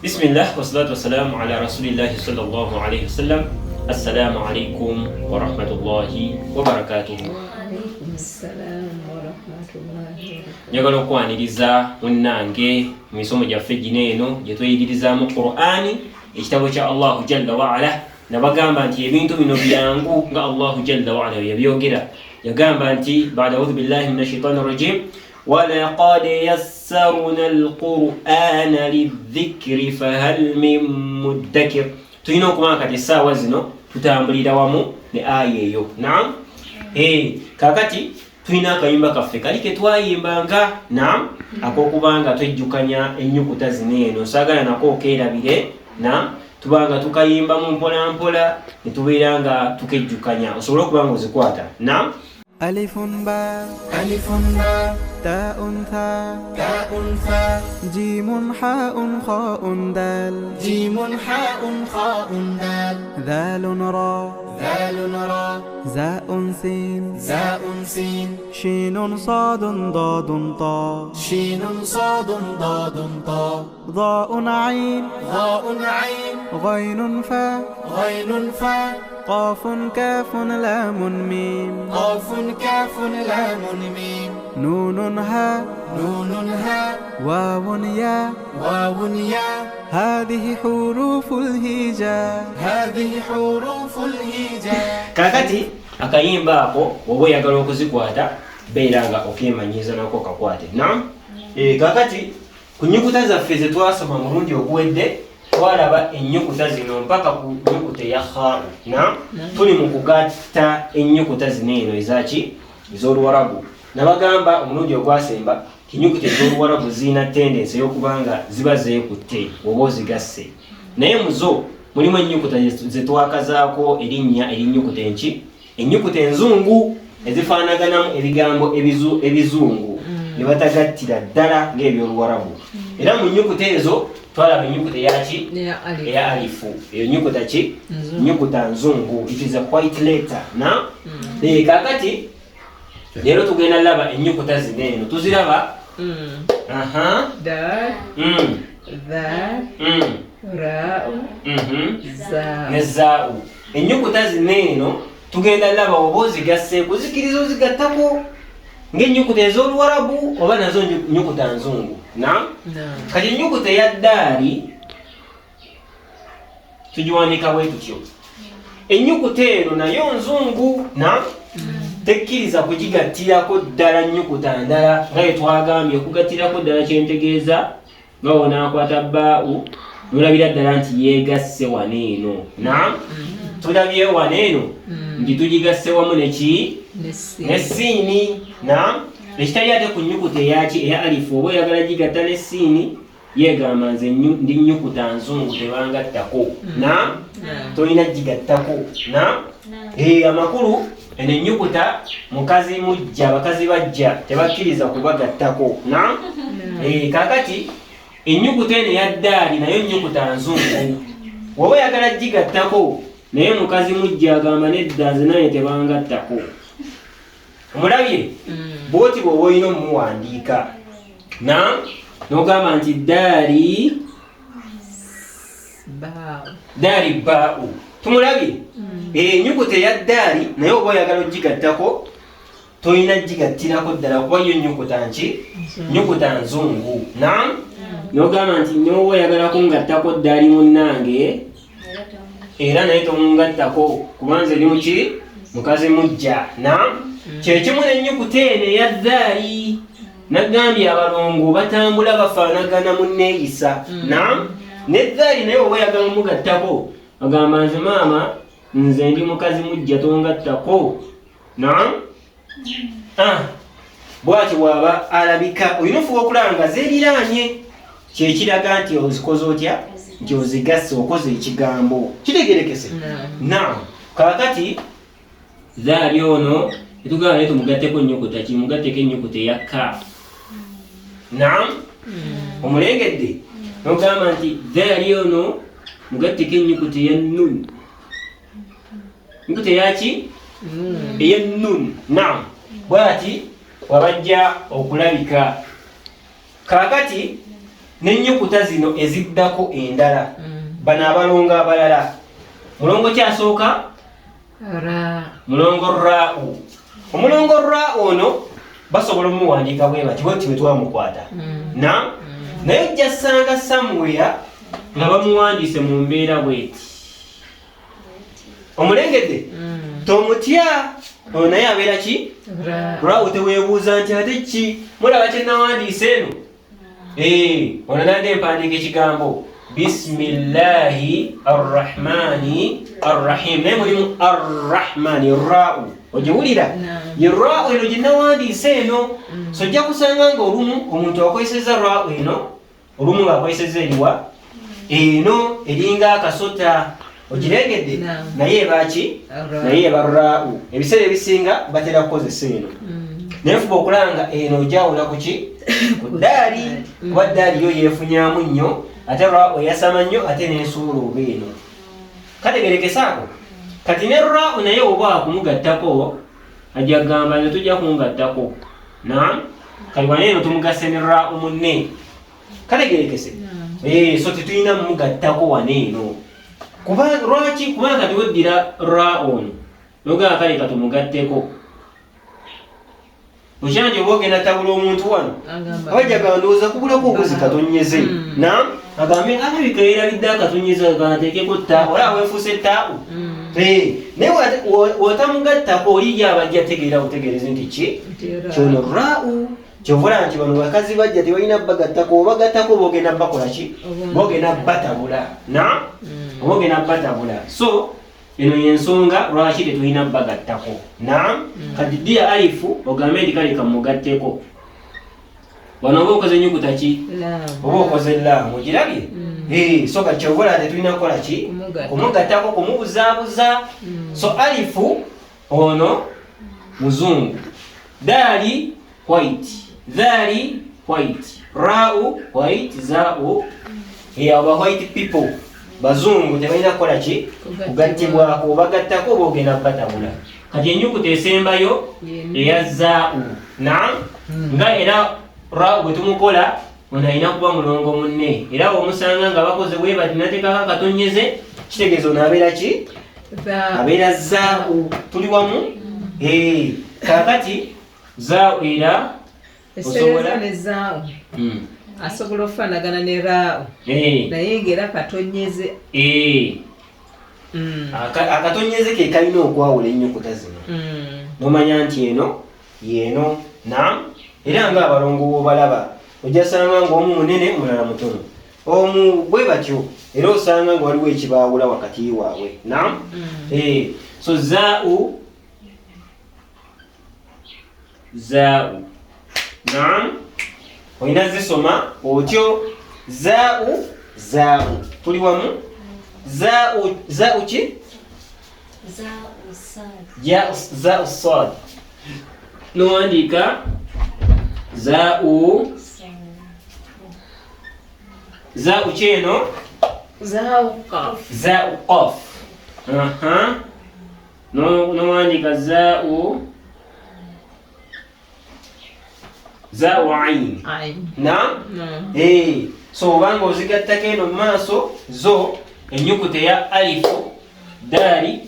Bismillah wassalatu wassalamu ala rasulillahi sallallahu alayhi wasallam. Assalamu alaikum wa rahmatullahi wa barakatuh. Alaikum assalam wa rahmatullahi wa barakatuh. Njagala okwaniriza munnange mu misomo gyaffe gino eno gye tweyigirizaamu Qur'ani, ekitabo kya Allahu jalla wa ala. Nabagamba nti ebintu bino byangu nga Allahu jalla wa ala yabyogera. Yagamba nti ba'da a'udhu billahi minash shaitani rajim وَلَقَدْ يَسَّرْنَا الْقُرْآنَ لِلذِّكْرِ فَهَلْ مِن مُّدَّكِرٍ. Tulina okubanga kati essaawa zino tutambulira wamu ne aya eyo. Naam. Kakati tulina akayimba kaffe kali ke twayimbanga. Naam. Ak'okubanga twejjukanya ennyukuta zino eno. Saagala nako okeerabire. Naam. Tubanga tukayimba mu mpola mpola ne tubeera nga tukejjukanya osobole okubanga ozikwata. Naam. ألف باء تاء ثاء جيم حاء خاء دال ذال را زاء سين شين صاد ضاد طاء ضاء عين غين فاء قاف كاف لام ميم نون ها واو يا هذه حروف الهجاء Kakati akayimba ako oba oyagala okuzikwata beera nga okeemanyiiza nako kakwate. Naam. Kakati ku nnyukuta zaffe ze twasoma mulundi oguwedde twalaba ennyukuta zino mpaka ku nnyukuta eya khaa'u. Naam. Tuli mu kugatta ennyukuta zino eno ezaki ez'Oluwarabu. Nabagamba omulundi ogwasemba ennyukuta ez'Oluwarabu zirina tendensi ey'okubanga ziba zeekutte oba ozigasse, naye mu zo mulimu ennyukuta ze twakazaako erinnya erinnyukuta enki, ennyukuta enzungu ezifaanaganamu ebigambo ebizungu ne batagattira ddala ng'eby'Oluwarabu. Era mu nnyukuta ezo twalaba ennyukuta eyaki eya alifu. Eyo nnyukuta ki? Nnyukuta nzungu. It is a white letter. Na kakati leero tugenda laba ennyukuta zino eno tuziraba. Dal, dhal, ra'u, zaa'u. Ne zaa'u. Ennyukuta zino eno tugenda laba oba ozigasseeko zikiriza ozigattako ng'ennyukuta ez'Oluwarabu oba nazo nnyukuta nzungu. Kati ennyukuta eya ddaali tugiwandiika bwe tutyo. Ennyukuta eno nayo nzungu. Tekkiriza kugigattirako ddala nnyukuta ndala nga twagambye. Okugattirako ddala kyentegeeza nga onaakwata baa'u nolabira ddala nti yeegasse wano eno. Tulabye wano eno nti tugigasse wamu neki n'essiini. Ekitali ate ku nnyukuta eyaki eya alifu oba oyagala gigatta n'essiini yeegamba nze ndi nnyukuta nzungu tebangattako. Tolina gigattako. Amakulu eno ennyukuta mukazi mujja bakazi bajja tebakkiriza kubagattako. Kakati ennyukuta eno eya ddaali nayo nnyukuta nzungu woba oyagala gigattako naye mukazi mujja agamba nedda nze naye tebangattako. Omulabye bwoti bw'oba olina omumuwandiika n'ogamba nti ddaali baa'u. Tumulabye ennyukuta eya ddaali naye oba oyagala ogigattako tolina gigattirako ddala kuba yo nnyukuta nki nnyukuta nzungu. N'ogamba nti n'oba oyagala kungattako ddaali munnange era naye tomungattako kubanza eri muki mukazi mujja. Kyekimu n'ennyukuta eno eya ddaali nagambye abalongo batambula bafaanagana mu nneeyisa. N'eddaali naye oba oyagala omugattako agamba nze maama nze ndi mukazi mujja tongattako. Bw'ati bw'aba alabika olina ofuba okulaba nga zeeriraanye, kyekiraga nti ozikoze otya nti ozigasse okoze ekigambo kitegerekese. Kaakati zaali ono etugamba naye tumugatteko ennyukuta ki? Mugatteko ennyukuta eya ka. Omulengedde n'ogamba nti zaali ono mugatteko ennyukuta eya nun. Ennyukuta eyaki? Eya nun. Bw'ati wabajja okulabika. Kaakati n'ennyukuta zino eziddako endala bano abalongo abalala. Mulongo kyasooka mulongo raa'u. Omulongo raa'u ono basobola omuwandiika bwe bati bwe twamukwata naye ojja ssanga somewhere nga bamuwandiise mu mbeera bweti. Omulengedde tomutya ono naye abeera ki raa'u. Teweebuuza nti ate ki mulaba kye nawandiise eno ono nande empandiika ekigambo bismillahi arrahmani arrahim naye mulimu arrahmani raa'u. Ogiwulira ye raa'u eno gye nawandiise eno. So ojja kusanga nga olumu omuntu akozesezza raa'u eno olumu ng'akozesezza eriwa eno eringa akasota. Ogirengedde naye ebaki naye eba raa'u. Ebiseera ebisinga batera kukozesa eno naye fuba okulanga eno ojawula ku ki ku ddaali kuba ddaali yo yeefunyaamu nnyo ate raa'u eyasama nnyo ate n'ensuula oba eno. Kategerekesaako kati ne raa'u naye oba akumugattako ajja kugamba ne tujja kungattako kali wane eno tumugase ne raa'u munne. Kategerekese so tetulina mumugattako wane eno. Lwaki? Kubanga kati weddira raa'u ono nogamba kale katumugatteko okyanje oba ogenda tabula omuntu wano abajja gandowooza kubulako obuzi katonyeze agambe alabika yerabidde akatonyeze ganateekeko tta olaba weefuuse ttaa'u. Naye wotamugattako oli abajja tegeera butegereze nti ki kyono raa'u. Kyovula nti bano bakazi bajja tebalina bagattako obagattako boogenda bakola ki boogenda batabula oboogenda batabula. So eno yensonga lwaki tetulina bagattako. Kati ddiya alifu ogambe nti kale kamugatteko wano oba okoze ennyukuta ki oba okoze laamu ogirabye. So kati kyovula tetulina kukola ki kumugattako kumubuzaabuza. So alifu ono muzungu, daali white, zaali white, raa'u white, zaa'u aba white people bazungu tebalina kukola ki kugattibwako obagattako oba ogenda batabula. Kati ennyukuta esembayo eya zaa'u nga era raa'u bwe tumukola ono alina kuba mulongo munne era omusanga nga bakoze bwe bati nateekako akatonyeze kitegeeza ono abeera ki abeera zaa'u. Tuli wamu? Kaakati zaa'u era osobola asobola okufaanagana ne raa'u naye ng'era katonyeze akatonyeze ke kalina okwawula ennyukuta zino nomanya nti eno yeeno era ng'abalongo bw'obalaba ojja sanga ng'omu munene omulala mutono omu bwe batyo era osanga nga waliwo ekibaawula wakati waabwe. So zaa'u olina zisoma otyo zaa'u. Tuli wamu? Zaa'u ki? Zaa'u sad. Nowandiika zaa'u ki eno? Zaa'u qaf. Nowandiika zaa'u ayn. So obanga ozigattako eno mumaaso zo ennyukuta eya alifu, daali,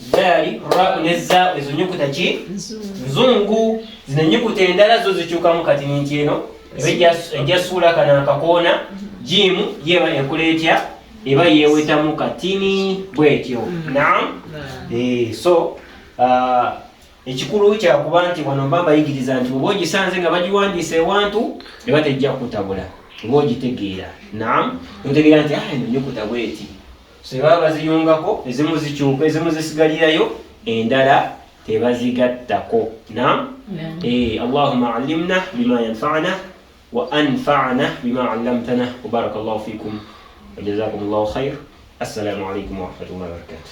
raa'u ne zaa'u ezo nnyukuta ki nzungu. Zino ennyukuta endala zo zikyukamu kati nti eno ejja suula kana akakoona jiimu yeba ekola etya eba yeewetamu katini bwetyo. So ekikulu kyakuba nti wano mba mbayigiriza nti oba ogisanze nga bagiwandiisa ewantu eba tejja kutabula oba ogitegeera otegeera nti eno nnyukuta bweti. So baba baziyungako ezimu zikyuka ezimu zisigalirayo endala tebazigattako. Allahumma allimna bima yanfa'una wa anfa'na bima 'allamtana wa barakallahu fikum wa jazakumullahu khair. Assalamu alaykum wa rahmatullahi wa barakatuh.